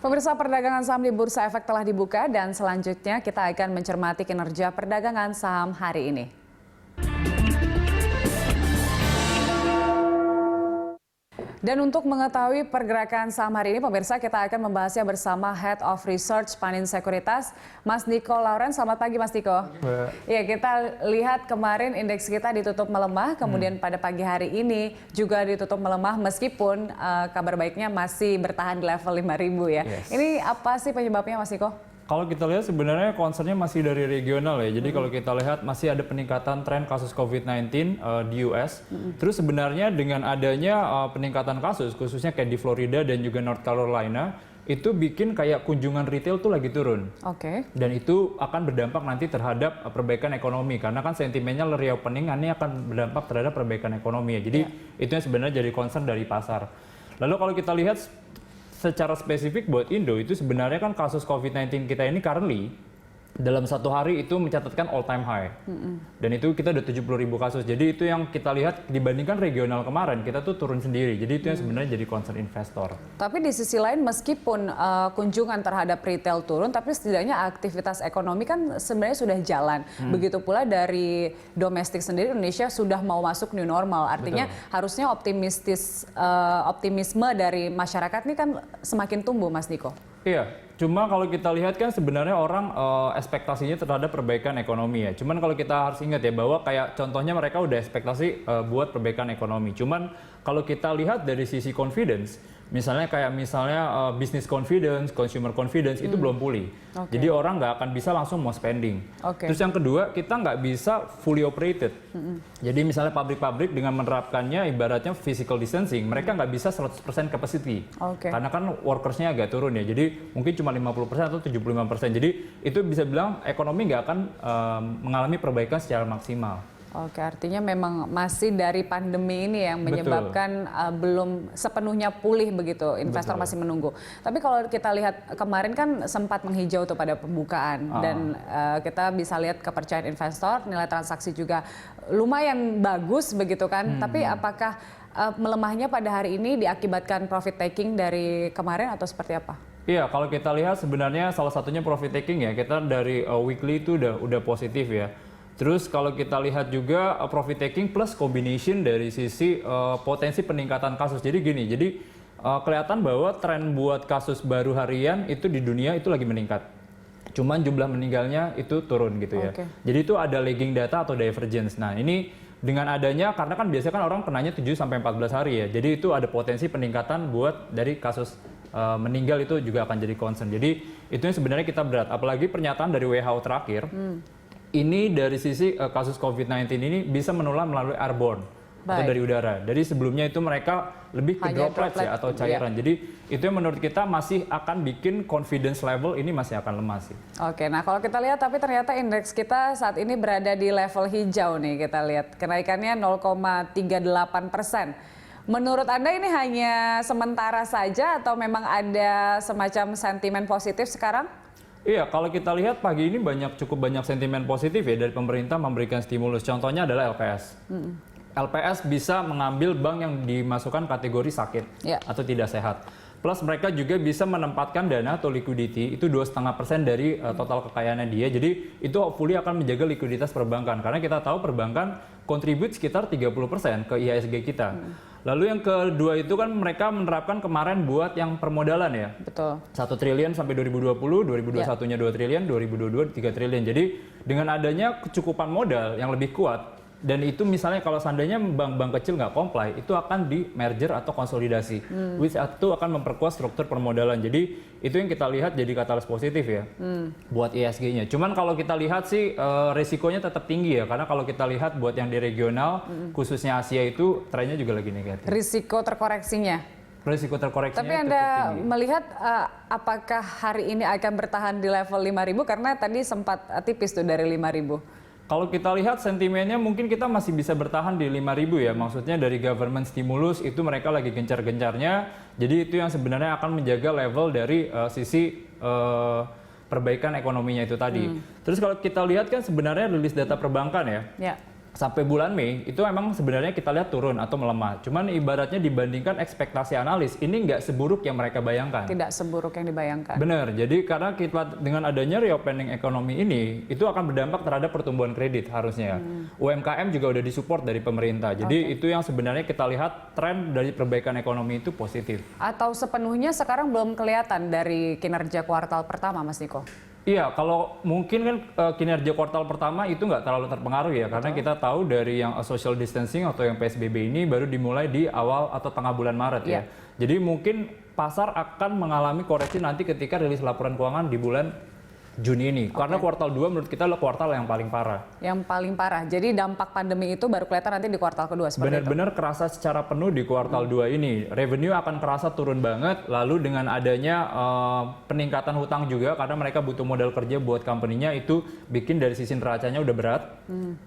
Pemirsa, perdagangan saham di Bursa Efek telah dibuka dan selanjutnya kita akan mencermati kinerja perdagangan saham hari ini. Dan untuk mengetahui pergerakan saham hari ini, pemirsa, kita akan membahasnya bersama Head of Research Panin Sekuritas, Mas Niko Lawrence. Selamat pagi, Mas Niko. Ya, kita lihat kemarin indeks kita ditutup melemah, kemudian pada pagi hari ini juga ditutup melemah meskipun kabar baiknya masih bertahan di level 5.000 ya. Yes. Ini apa sih penyebabnya, Mas Niko? Kalau kita lihat sebenarnya concernnya masih dari regional ya. Jadi kalau kita lihat masih ada peningkatan tren kasus COVID-19 di US. Terus sebenarnya dengan adanya peningkatan kasus khususnya kayak di Florida dan juga North Carolina, itu bikin kayak kunjungan retail tuh lagi turun. Oke. Dan itu akan berdampak nanti terhadap perbaikan ekonomi karena kan sentimennya reopening ini akan berdampak terhadap perbaikan ekonomi ya. Jadi itu yang sebenarnya jadi concern dari pasar. Lalu kalau kita lihat secara spesifik buat Indo, itu sebenarnya kan kasus COVID-19 kita ini currently dalam satu hari itu mencatatkan all time high. Dan itu kita udah 70.000 kasus. Jadi itu yang kita lihat dibandingkan regional kemarin, kita tuh turun sendiri. Jadi itu yang sebenarnya jadi concern investor. Tapi di sisi lain meskipun kunjungan terhadap retail turun, tapi setidaknya aktivitas ekonomi kan sebenarnya sudah jalan. Begitu pula dari domestik sendiri, Indonesia sudah mau masuk new normal. Artinya harusnya optimisme dari masyarakat ini kan semakin tumbuh, Mas Niko. Iya, cuma kalau kita lihat kan sebenarnya orang ekspektasinya terhadap perbaikan ekonomi ya. Cuman kalau kita harus ingat ya bahwa kayak contohnya mereka udah ekspektasi buat perbaikan ekonomi. Cuman kalau kita lihat dari sisi confidence, misalnya business confidence, consumer confidence itu belum pulih. Jadi orang nggak akan bisa langsung mau spending. Terus yang kedua, kita nggak bisa fully operated. Jadi misalnya pabrik-pabrik dengan menerapkannya ibaratnya physical distancing, mereka nggak bisa 100% capacity. Karena kan workersnya agak turun ya. Jadi mungkin cuma 50% atau 75%. Jadi itu bisa bilang ekonomi nggak akan mengalami perbaikan secara maksimal. Oke, artinya memang masih dari pandemi ini yang menyebabkan belum sepenuhnya pulih begitu, investor masih menunggu. Tapi kalau kita lihat kemarin kan sempat menghijau tuh pada pembukaan dan kita bisa lihat kepercayaan investor, nilai transaksi juga lumayan bagus begitu kan. Tapi apakah melemahnya pada hari ini diakibatkan profit taking dari kemarin atau seperti apa? Iya, kalau kita lihat sebenarnya salah satunya profit taking ya, kita dari weekly itu udah positif ya. Terus kalau kita lihat juga profit taking plus combination dari sisi potensi peningkatan kasus. Jadi gini, kelihatan bahwa tren buat kasus baru harian itu di dunia itu lagi meningkat. Cuman jumlah meninggalnya itu turun gitu ya. Jadi itu ada lagging data atau divergence. Nah ini dengan adanya, karena kan biasanya kan orang kenanya 7-14 hari ya. Jadi itu ada potensi peningkatan buat dari kasus meninggal itu juga akan jadi concern. Jadi itu yang sebenarnya kita berat. Apalagi pernyataan dari WHO terakhir. Ini dari sisi kasus COVID-19 ini bisa menular melalui airborne atau dari udara. Dari sebelumnya itu mereka lebih ke droplets ya atau cairan. Jadi itu yang menurut kita masih akan bikin confidence level ini masih akan lemah sih. Oke, nah kalau kita lihat tapi ternyata indeks kita saat ini berada di level hijau nih, kita lihat kenaikannya 0,38%. Menurut Anda ini hanya sementara saja atau memang ada semacam sentimen positif sekarang? Iya, kalau kita lihat pagi ini cukup banyak sentimen positif ya dari pemerintah memberikan stimulus. Contohnya adalah LPS. LPS bisa mengambil bank yang dimasukkan kategori sakit atau tidak sehat. Plus mereka juga bisa menempatkan dana atau liquidity itu 2,5% dari total kekayaannya dia. Jadi itu hopefully akan menjaga likuiditas perbankan. Karena kita tahu perbankan kontribut sekitar 30% ke IHSG kita. Lalu yang kedua itu kan mereka menerapkan kemarin buat yang permodalan ya. Betul. 1 triliun sampai 2020, 2021-nya 2 triliun, 2022 3 triliun. Jadi dengan adanya kecukupan modal yang lebih kuat, dan itu misalnya kalau seandainya bank-bank kecil nggak comply, itu akan di merger atau konsolidasi. Which itu akan memperkuat struktur permodalan. Jadi itu yang kita lihat jadi katalis positif ya buat IHSG-nya. Cuman kalau kita lihat sih resikonya tetap tinggi ya. Karena kalau kita lihat buat yang di regional, khususnya Asia itu trennya juga lagi negatif. Risiko terkoreksinya? Risiko terkoreksinya. Tapi Anda melihat apakah hari ini akan bertahan di level 5.000? Karena tadi sempat tipis tuh dari 5.000. Kalau kita lihat sentimennya mungkin kita masih bisa bertahan di 5.000 ya. Maksudnya dari government stimulus itu mereka lagi gencar-gencarnya. Jadi itu yang sebenarnya akan menjaga level dari sisi perbaikan ekonominya itu tadi. Terus kalau kita lihat kan sebenarnya rilis data perbankan ya. sampai bulan Mei itu emang sebenarnya kita lihat turun atau melemah. Cuman ibaratnya dibandingkan ekspektasi analis ini nggak seburuk yang mereka bayangkan. Tidak seburuk yang dibayangkan. Benar. Jadi karena kita dengan adanya reopening ekonomi ini itu akan berdampak terhadap pertumbuhan kredit harusnya. UMKM juga udah disupport dari pemerintah. Jadi itu yang sebenarnya kita lihat tren dari perbaikan ekonomi itu positif. Atau sepenuhnya sekarang belum kelihatan dari kinerja kuartal pertama, Mas Niko? Iya, kalau mungkin kan kinerja kuartal pertama itu nggak terlalu terpengaruh ya, karena kita tahu dari yang social distancing atau yang PSBB ini baru dimulai di awal atau tengah bulan Maret ya. Jadi mungkin pasar akan mengalami koreksi nanti ketika rilis laporan keuangan di bulan Juni ini. Karena kuartal 2 menurut kita adalah kuartal yang paling parah. Yang paling parah. Jadi dampak pandemi itu baru kelihatan nanti di kuartal kedua seperti Benar-benar kerasa secara penuh di kuartal 2 ini. Revenue akan kerasa turun banget, lalu dengan adanya peningkatan hutang juga karena mereka butuh modal kerja buat company-nya itu bikin dari sisi neracanya udah berat.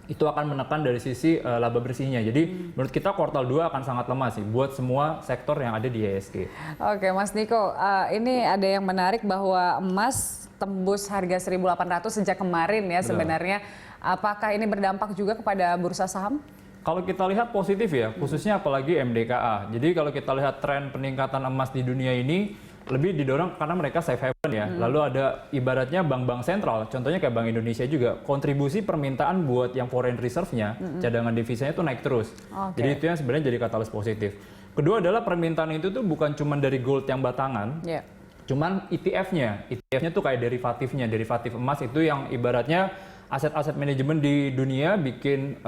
Itu akan menekan dari sisi laba bersihnya. Jadi menurut kita kuartal 2 akan sangat lemah sih buat semua sektor yang ada di IHSG. Oke, Mas Niko, ini ada yang menarik bahwa emas tembus harga 1.800 sejak kemarin ya sebenarnya. Apakah ini berdampak juga kepada bursa saham? Kalau kita lihat positif ya, khususnya apalagi MDKA. Jadi kalau kita lihat tren peningkatan emas di dunia ini lebih didorong karena mereka safe haven ya. Lalu ada ibaratnya bank-bank sentral, contohnya kayak Bank Indonesia juga, kontribusi permintaan buat yang foreign reserve-nya, cadangan devisanya itu naik terus. Jadi itu yang sebenarnya jadi katalis positif. Kedua adalah permintaan itu tuh bukan cuma dari gold yang batangan, cuman ETF-nya tuh kayak derivatif emas itu yang ibaratnya aset-aset manajemen di dunia bikin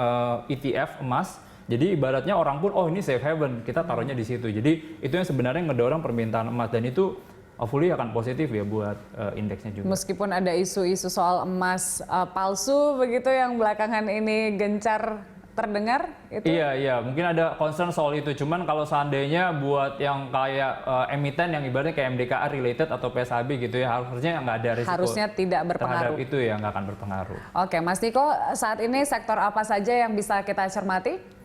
ETF emas. Jadi ibaratnya orang pun ini safe haven, kita taruhnya di situ. Jadi itu yang sebenarnya ngedorong permintaan emas dan itu hopefully akan positif ya buat indeksnya juga. Meskipun ada isu-isu soal emas palsu begitu yang belakangan ini gencar terdengar itu? Iya, mungkin ada concern soal itu. Cuman kalau seandainya buat yang kayak emiten yang ibaratnya kayak MDKA related atau PSAB gitu ya, harusnya nggak ada risiko. Harusnya tidak berpengaruh. Terhadap itu ya nggak akan berpengaruh. Oke, Mas Niko, saat ini sektor apa saja yang bisa kita cermati?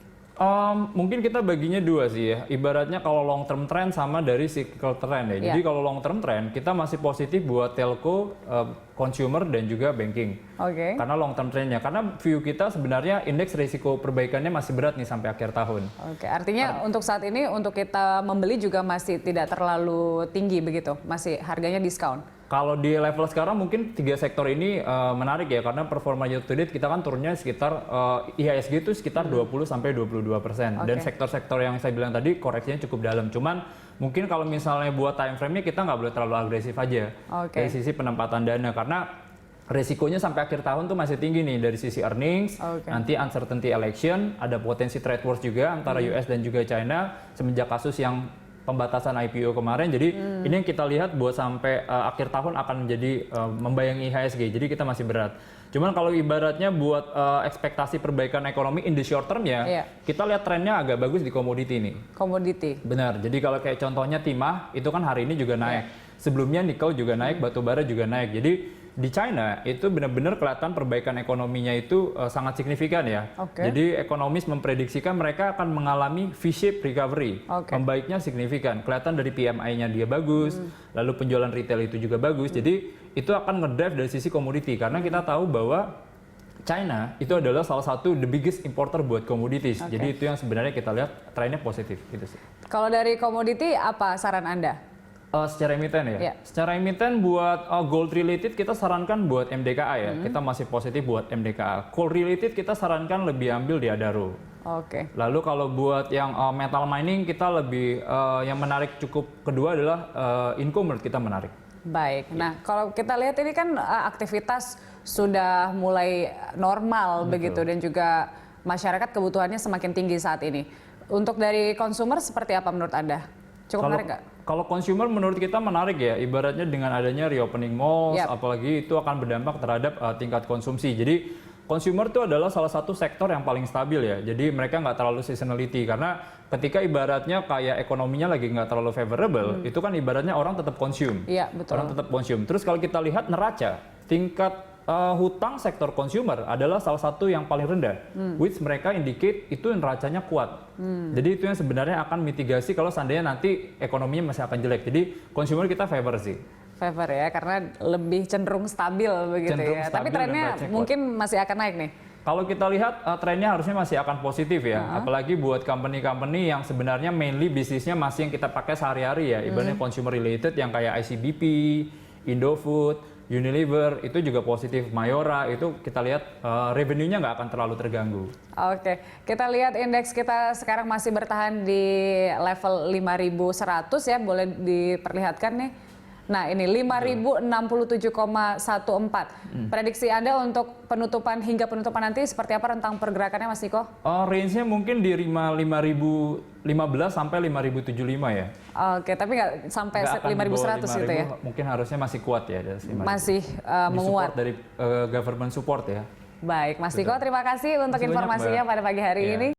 Mungkin kita baginya dua sih ya. Ibaratnya kalau long term trend sama dari cyclical trend ya. Jadi kalau long term trend kita masih positif buat telco, consumer dan juga banking. Karena long term trendnya. Karena view kita sebenarnya indeks risiko perbaikannya masih berat nih sampai akhir tahun. Artinya untuk saat ini untuk kita membeli juga masih tidak terlalu tinggi begitu. Masih harganya diskon. Kalau di level sekarang mungkin 3 sektor ini menarik ya karena performa year to date kita kan turunnya sekitar IHSG itu sekitar 20-22%. Dan sektor-sektor yang saya bilang tadi koreksinya cukup dalam. Cuman mungkin kalau misalnya buat time frame-nya kita nggak boleh terlalu agresif aja dari sisi penempatan dana karena resikonya sampai akhir tahun tuh masih tinggi nih dari sisi earnings, nanti uncertainty election, ada potensi trade wars juga antara US dan juga China semenjak kasus yang pembatasan IPO kemarin. Jadi ini yang kita lihat buat sampai akhir tahun akan menjadi membayangi IHSG. Jadi kita masih berat. Cuman kalau ibaratnya buat ekspektasi perbaikan ekonomi in the short term ya, kita lihat trennya agak bagus di komoditi nih. Komoditi. Benar. Jadi kalau kayak contohnya timah itu kan hari ini juga naik. Sebelumnya nikel juga naik, batu bara juga naik. Jadi di China itu benar-benar kelihatan perbaikan ekonominya itu sangat signifikan ya. Jadi ekonomis memprediksikan mereka akan mengalami V-shape recovery. Membaiknya signifikan. Kelihatan dari PMI-nya dia bagus, lalu penjualan retail itu juga bagus. Jadi itu akan ngedrive dari sisi komoditi karena kita tahu bahwa China itu adalah salah satu the biggest importer buat commodities. Jadi itu yang sebenarnya kita lihat trennya positif gitu sih. Kalau dari komoditi apa saran Anda? Secara emiten ya? Secara emiten buat gold related kita sarankan buat MDKA ya. Kita masih positif buat MDKA. Coal related kita sarankan lebih ambil di Adaro. Lalu kalau buat yang metal mining kita lebih yang menarik cukup kedua adalah Inco menurut kita menarik. Baik. Nah, kalau kita lihat ini kan aktivitas sudah mulai normal begitu dan juga masyarakat kebutuhannya semakin tinggi saat ini. Untuk dari konsumer seperti apa menurut Anda? Cukup menarik nggak? Kalau consumer menurut kita menarik ya, ibaratnya dengan adanya reopening malls, apalagi itu akan berdampak terhadap tingkat konsumsi. Jadi consumer itu adalah salah satu sektor yang paling stabil ya. Jadi mereka nggak terlalu seasonality karena ketika ibaratnya kayak ekonominya lagi nggak terlalu favorable, itu kan ibaratnya orang tetap consume. Orang tetap consume. Terus kalau kita lihat neraca, tingkat hutang sektor consumer adalah salah satu yang paling rendah, which mereka indicate itu neracanya kuat. Jadi itu yang sebenarnya akan mitigasi kalau seandainya nanti ekonominya masih akan jelek. Jadi consumer kita favor sih. Favor ya, karena lebih cenderung stabil begitu ya. Tapi trennya mungkin masih akan naik nih. Kalau kita lihat trennya harusnya masih akan positif ya, apalagi buat company-company yang sebenarnya mainly bisnisnya masih yang kita pakai sehari-hari ya, ibaratnya consumer related yang kayak ICBP, Indofood, Unilever itu juga positif. Mayora itu kita lihat revenue-nya nggak akan terlalu terganggu. Oke, kita lihat indeks kita sekarang masih bertahan di level 5.100 ya, boleh diperlihatkan nih. Nah ini 5.067,14. Prediksi Anda untuk penutupan hingga penutupan nanti seperti apa rentang pergerakannya Mas Niko? Range-nya mungkin di 5.015 sampai 5.075 ya. Oke, tapi nggak sampai 5.100 gitu ya? Mungkin harusnya masih kuat ya. Masih menguat. Dari government support ya. Baik, Mas Niko terima kasih untuk informasinya pada pagi hari ini.